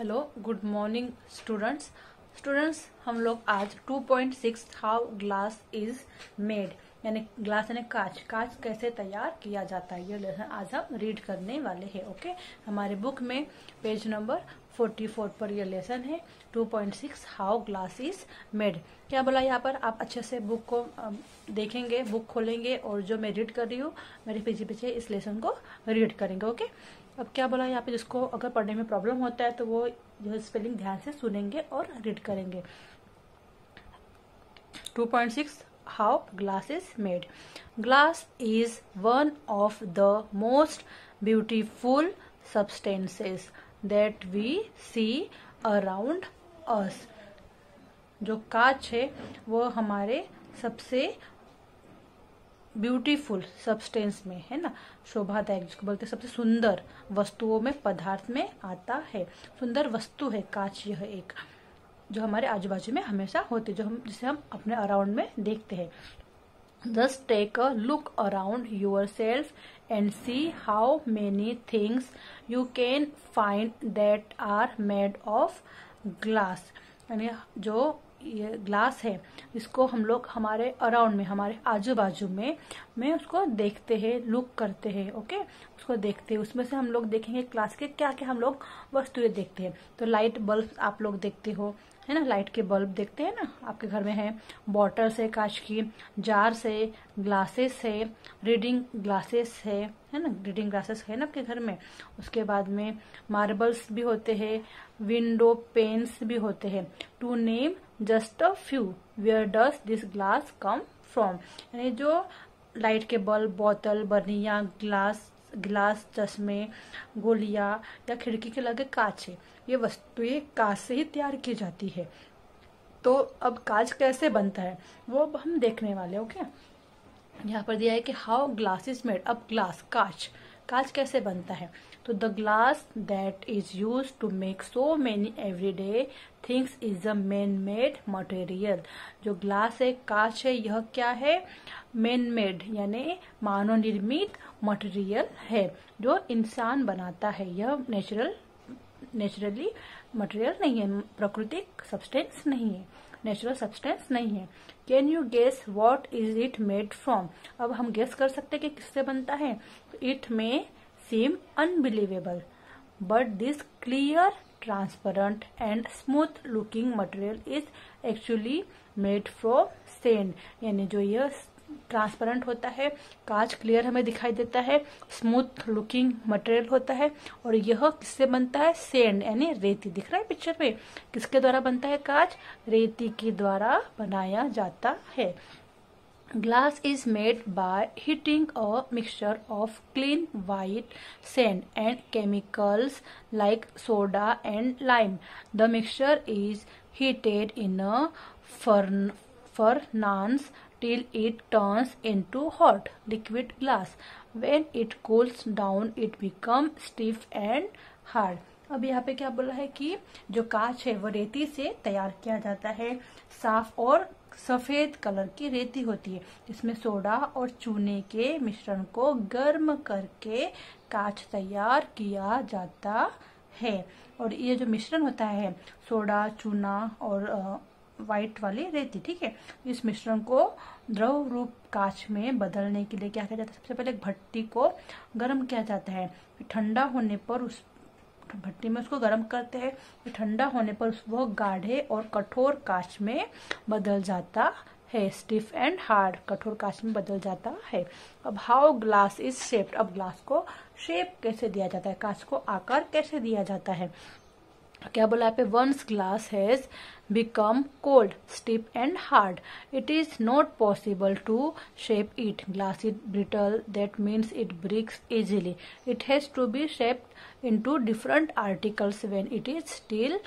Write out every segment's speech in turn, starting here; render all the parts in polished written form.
Hello, good morning students. हम लोग आज 2.6 हाउ ग्लास इज मेड यानी ग्लास यानी कांच कैसे तैयार किया जाता है, ये लेसन आज हम रीड करने वाले हैं। ओके, हमारे बुक में पेज नंबर 44 पर ये लेसन है 2.6 हाउ ग्लास इज मेड। क्या बोला यहाँ पर, आप अच्छे से बुक को देखेंगे, बुक खोलेंगे और जो मैं रीड कर रही हूँ मेरे पीछे पीछे इस लेसन को रीड करेंगे। ओके, अब क्या बोला यहाँ पे, जिसको अगर पढ़ने में प्रॉब्लम होता है तो वो जो स्पेलिंग ध्यान से सुनेंगे और रीड करेंगे। 2.6 how glass is made. Glass is one of the most beautiful substances that we see around us. जो कांच है वो हमारे सबसे ब्यूटीफुल सब्सटेंस में है ना, शोभादायक जिसको बोलते हैं सबसे सुंदर वस्तुओं में, पदार्थ में आता है। सुंदर वस्तु है कांच, यह एक जो हमारे आजू बाजू में हमेशा होती है, जिसे हम अपने अराउंड में देखते हैं। Just take a look around yourself and see how many things you can find that are made of glass. यानी जो ये ग्लास है इसको हम लोग हमारे अराउंड में, हमारे आजू बाजू में उसको देखते हैं, लुक करते हैं। ओके, उसको देखते हैं, उसमें से हम लोग देखेंगे ग्लास के क्या क्या हम लोग वस्तुएं देखते हैं। तो लाइट बल्ब आप लोग देखते हो, है ना, लाइट के बल्ब देखते हैं ना, आपके घर में है। बॉटल्स है कांच की, जार्स है, ग्लासेस है, रीडिंग ग्लासेस है ना, रीडिंग ग्लासेस है ना आपके घर में। उसके बाद में मार्बल्स भी होते हैं, विंडो पेन्स भी होते हैं। To name just a few, where does this glass come from. यानी जो लाइट के बल्ब, बोतल, बर्निया, गिलास, चश्मे, गोलियां या खिड़की के लगे कांच है, ये वस्तुएं कांच से ही तैयार की जाती है। तो अब कांच कैसे बनता है वो अब हम देखने वाले। ओके, यहाँ पर दिया है कि हाउ ग्लास इज मेड। अब ग्लास कांच कैसे बनता है। तो the glass that is use to make so many everyday things is a man made material. जो ग्लास है, कांच है, यह क्या है, मैन मेड यानी मानव निर्मित मटेरियल है जो इंसान बनाता है। यह नेचुरली मटेरियल नहीं है, प्राकृतिक सब्सटेंस नहीं है, नेचुरल सब्सटेंस नहीं है। Can you guess what is it made from. अब हम गेस कर सकते हैं कि किससे बनता है। It may seem unbelievable but this clear, transparent and smooth looking material is actually made from sand. यानी जो यह ट्रांसपेरेंट होता है, कांच क्लियर हमें दिखाई देता है, स्मूथ लुकिंग मटेरियल होता है, और यह किससे बनता है, सैंड यानी रेती। दिख रहा है पिक्चर में, किसके द्वारा बनता है कांच, रेती के द्वारा बनाया जाता है। Glass is made by heating a mixture of clean white sand and chemicals like soda and lime. The mixture is heated in a furnace till it turns into hot liquid glass. When it cools down, it becomes stiff and hard. अब यहाँ पे क्या बोला है कि जो कांच है वो रेती से तैयार किया जाता है। साफ और सफेद कलर की रेती होती है, जिसमें सोडा और चूने के मिश्रण को गर्म करके कांच तैयार किया जाता है। और ये जो मिश्रण होता है, सोडा, चूना और व्हाइट वाली रेती, ठीक है, इस मिश्रण को द्रव रूप कांच में बदलने के लिए क्या किया जाता है, सबसे पहले भट्टी को गर्म किया जाता है। फिर ठंडा होने पर उस भट्टी में उसको गर्म करते हैं, ठंडा होने पर वह गाढ़े और कठोर कांच में बदल जाता है। स्टिफ एंड हार्ड, कठोर कांच में बदल जाता है। अब हाउ ग्लास इज शेप्ड। अब ग्लास को शेप कैसे दिया जाता है, कांच को आकार कैसे दिया जाता है। क्या बोला है पे, once glass has become cold, stiff and hard, it is not possible to shape it. Glass is brittle, that means it breaks easily. It has to be shaped into different articles when it is still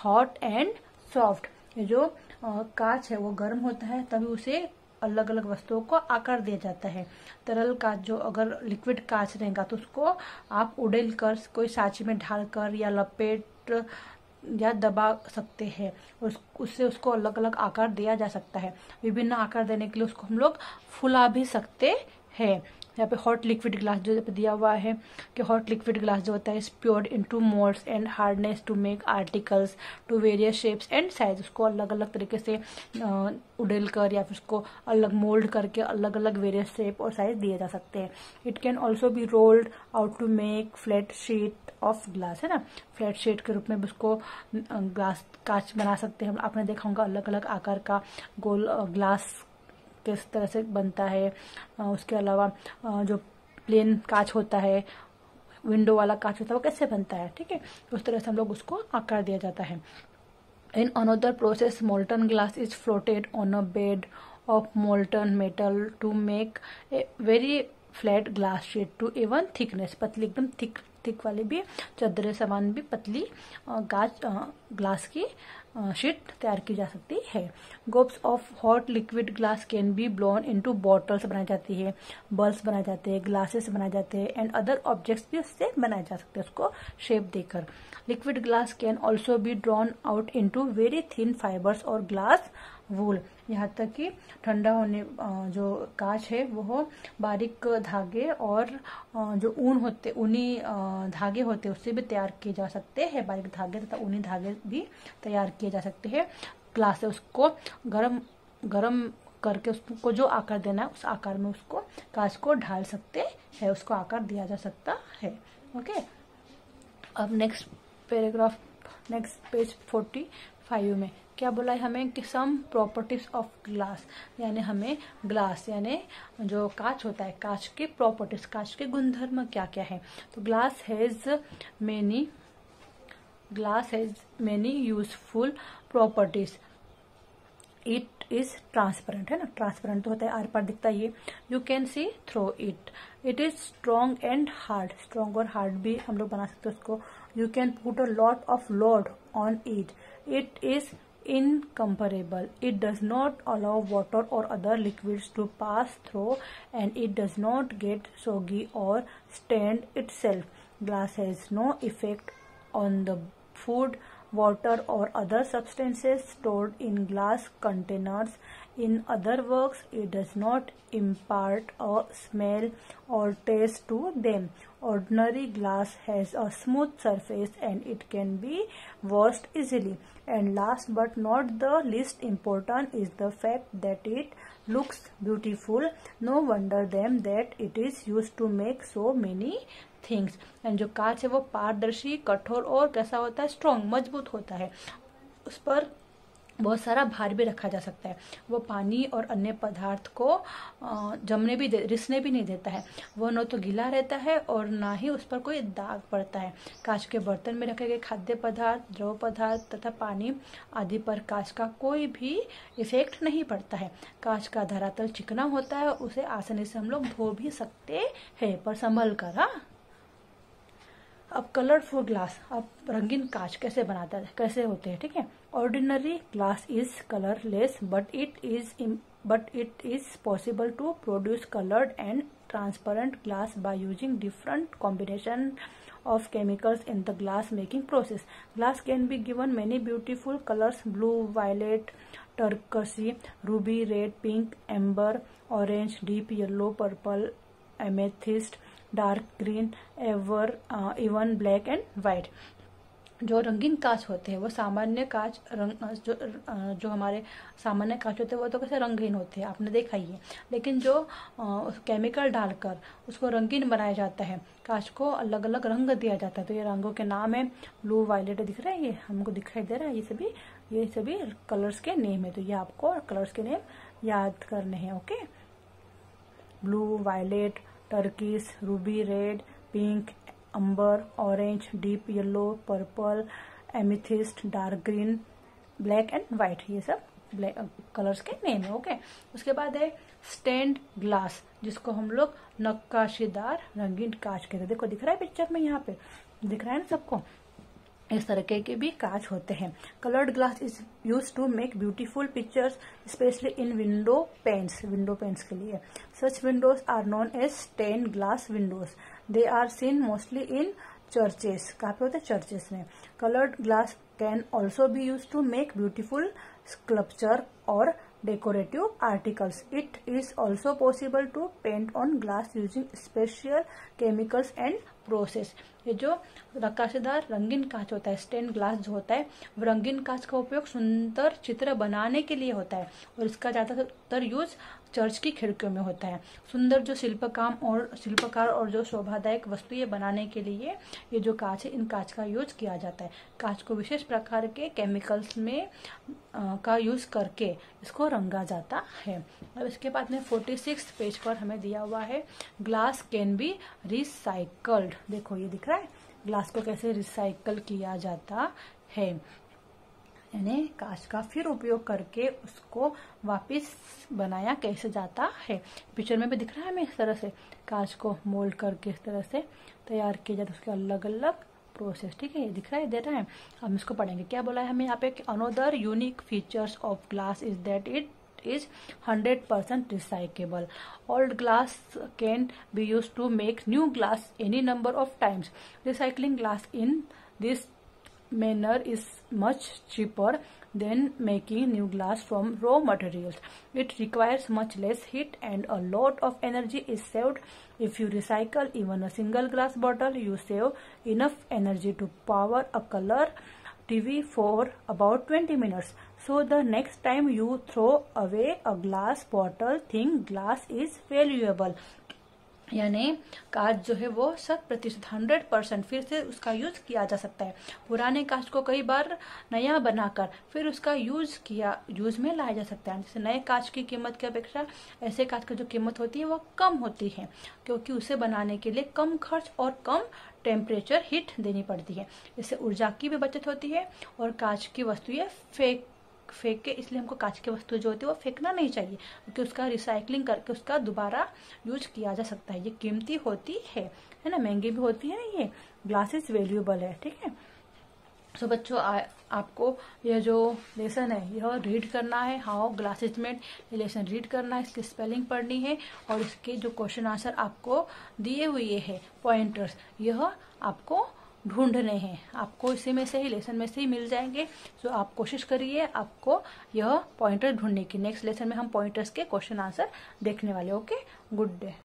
hot and soft. ये जो कांच है वो गर्म होता है तभी उसे अलग अलग वस्तुओं को आकार दिया जाता है। तरल कांच, जो अगर लिक्विड कांच रहेगा तो उसको आप उड़ेल कर, कोई सांचे में ढालकर या लपेट या दबा सकते हैं, उससे उसको अलग अलग आकार दिया जा सकता है। विभिन्न आकार देने के लिए उसको हम लोग फुला भी सकते हैं। यहाँ पे हॉट लिक्विड ग्लास जो दिया हुआ है कि हॉट लिक्विड ग्लास जो होता है is poured into moulds and hardness to make articles to various shapes and size. उसको अलग अलग तरीके से उड़ेल कर या फिर उसको अलग मोल्ड करके अलग अलग वेरियस शेप और साइज दिए जा सकते हैं। It can also be rolled out to make flat sheet of glass, है ना, फ्लैट शीट के रूप में भी उसको ग्लास कांच बना सकते हैं। आपने देखा होगा अलग अलग आकार का गोल ग्लास किस तरह से बनता है। उसके अलावा जो प्लेन कांच होता है, विंडो वाला कांच होता है, वो कैसे बनता है, ठीक है, उस तरह से हम लोग उसको आकार दिया जाता है। In another process molten glass is floated on a bed of molten metal to make a very flat glass sheet to even thickness. पतली एकदम थिक वाली भी चदरे समान भी पतली ग्लास की शीट तैयार की जा सकती है। Gobs of hot liquid glass can be blown into bottles बनाई जाती है, बल्ब्स बनाए जाते हैं, ग्लासेस बनाए जाते हैं एंड अदर ऑब्जेक्ट्स भी उससे बनाए जा सकते हैं उसको शेप देकर। Liquid glass can also be drawn out into very thin fibres और ग्लास वूल। यहाँ तक कि ठंडा होने जो कांच है वो बारीक धागे और जो ऊनी धागे होते हैं उससे भी तैयार किए जा सकते हैं। बारीक धागे तथा ऊनी धागे भी तैयार किए जा सकते हैं। ग्लास से उसको गरम करके उसको जो आकार देना है उस आकार में उसको कांच को ढाल सकते हैं, उसको आकार दिया जा सकता है। ओके, अब नेक्स्ट पैराग्राफ, नेक्स्ट पेज 45 में क्या बोला है हमें कि सम प्रॉपर्टीज ऑफ ग्लास, यानी हमें ग्लास यानी जो कांच होता है कांच की प्रॉपर्टीज, कांच के गुणधर्म क्या क्या है। तो glass has many useful properties. It is transparent, है ना, ट्रांसपेरेंट तो होता है आर पार दिखता है ये। You can see through it. It is strong and hard, strong और हार्ड भी हम लोग बना सकते हैं उसको। You can put a lot of load on it. It is incomparable. It does not allow water or other liquids to pass through and it does not get soggy or stained itself. Glass has no effect on the food, water or other substances stored in glass containers. In other words, it does not impart a smell or taste to them. Ordinary glass has a smooth surface and it can be washed easily. And last but not the least important is the fact that it looks beautiful. No wonder them that it is used to make so many things. And जो कांच है वो पारदर्शी, कठोर और कैसा होता है, स्ट्रॉन्ग, मजबूत होता है। उस पर बहुत सारा भार भी रखा जा सकता है। वो पानी और अन्य पदार्थ को रिसने भी नहीं देता है। वो न तो गीला रहता है और ना ही उस पर कोई दाग पड़ता है। कांच के बर्तन में रखे गए खाद्य पदार्थ, द्रव पदार्थ तथा पानी आदि पर कांच का कोई भी इफेक्ट नहीं पड़ता है। कांच का धरातल चिकना होता है, उसे आसानी से हम लोग धो भी सकते हैं, पर संभल कर। हाँ, अब कलरफुल ग्लास, अब रंगीन कांच कैसे बनाता है, कैसे होते हैं, ठीक है। Ordinary glass is colourless but it is possible to produce coloured and transparent glass by using different combination of chemicals in the glass making process. Glass can be given many beautiful colors: blue, violet, turquoise, ruby red, pink, amber, orange, deep yellow, purple, amethyst, dark green, even black and white. जो रंगीन कांच होते हैं वो सामान्य कांच जो हमारे सामान्य कांच होते हैं वो तो कैसे रंगीन होते हैं, आपने देखा ही है। लेकिन जो केमिकल डालकर उसको रंगीन बनाया जाता है, कांच को अलग अलग रंग दिया जाता है, तो ये रंगों के नाम है ब्लू, वायलेट, दिख रहा है, ये हमको दिखाई दे रहा है, ये सभी कलर्स के नेम है। तो ये आपको कलर्स के नेम याद करने हैं। Okay, blue, violet, Turkish, ruby red, pink, amber, orange, deep yellow, purple, amethyst, dark green, black and white, ये सब ब्लैक कलर्स के नेम है। ओके, उसके बाद है स्टेन्ड ग्लास, जिसको हम लोग नक्काशीदार रंगीन कांच कहते हैं। देखो दिख रहा है पिक्चर में, यहाँ पे दिख रहा है ना सबको, इस तरह के भी कांच होते हैं। Coloured glass is use to make beautiful pictures specially in window panes के लिए। Such windows are known as stain glass windows. They are seen mostly in churches, कहाँ पे होते हैं, चर्चेस में। Coloured glass can also be use to make beautiful sculpture और decorative articles. It is also possible to paint on glass using special chemicals and process. ये जो नक्काशीदार रंगीन कांच होता है, स्टेन ग्लास जो होता है, वो रंगीन कांच का उपयोग सुंदर चित्र बनाने के लिए होता है और इसका ज्यादातर यूज चर्च की खिड़कियों में होता है। सुंदर जो शिल्पकार और जो शोभादायक वस्तुएं बनाने के लिए ये जो कांच है, इन कांच का यूज किया जाता है। कांच को विशेष प्रकार के केमिकल्स में का यूज करके इसको रंगा जाता है। अब इसके बाद में 46 पेज पर हमें दिया हुआ है ग्लास कैन बी रिसाइकल्ड। देखो ये दिख रहा है, ग्लास को कैसे रिसाइकल किया जाता है, यानी कांच का फिर उपयोग करके उसको वापस बनाया कैसे जाता है। पिक्चर में भी दिख रहा है हमें इस तरह से कांच को मोल्ड करके इस तरह से तैयार किया जाता है, उसके अलग अलग प्रोसेस। ठीक है, ये दिख रहा है, दे रहा है। हम इसको पढ़ेंगे। क्या बोला है हमें यहाँ पे, another unique features of glass is that it is 100% recyclable. Old glass can be used to make new glass any number of times. Recycling glass in this manner is much cheaper than making new glass from raw materials. It requires much less heat and a lot of energy is saved. If you recycle even a single glass bottle, you save enough energy to power a color TV for about 20 minutes. So the next time you throw away a glass bottle, think glass is valuable. यानी कांच जो है वो 100% फिर से उसका use किया जा सकता है। पुराने कांच को कई बार नया बनाकर फिर उसका यूज में लाया जा सकता है। जैसे नए कांच की कीमत की अपेक्षा ऐसे कांच की जो कीमत होती है वो कम होती है, क्योंकि उसे बनाने के लिए कम खर्च और कम टेम्परेचर हीट देनी पड़ती है। इससे ऊर्जा की भी बचत होती है और कांच की वस्तुएं फेंक के, इसलिए हमको कांच की वस्तु जो होती है वो फेंकना नहीं चाहिए, क्योंकि उसका रिसाइकलिंग करके उसका दोबारा यूज किया जा सकता है। ये कीमती होती है ना, महंगी भी होती है ना, ये ग्लासेस वैल्यूएबल है। ठीक है, तो बच्चों आपको यह जो लेसन है यह रीड करना है। हाउ ग्लासेस मेड, ये लेसन रीड करना है, इसकी स्पेलिंग पढ़नी है और इसके जो क्वेश्चन आंसर आपको दिए हुए हैं पॉइंटर्स, यह आपको ढूंढने हैं। आपको इसी में से ही, लेसन में से ही मिल जाएंगे। तो आप कोशिश करिए आपको यह पॉइंटर ढूंढने की। नेक्स्ट लेसन में हम पॉइंटर्स के क्वेश्चन आंसर देखने वाले। Okay, good day.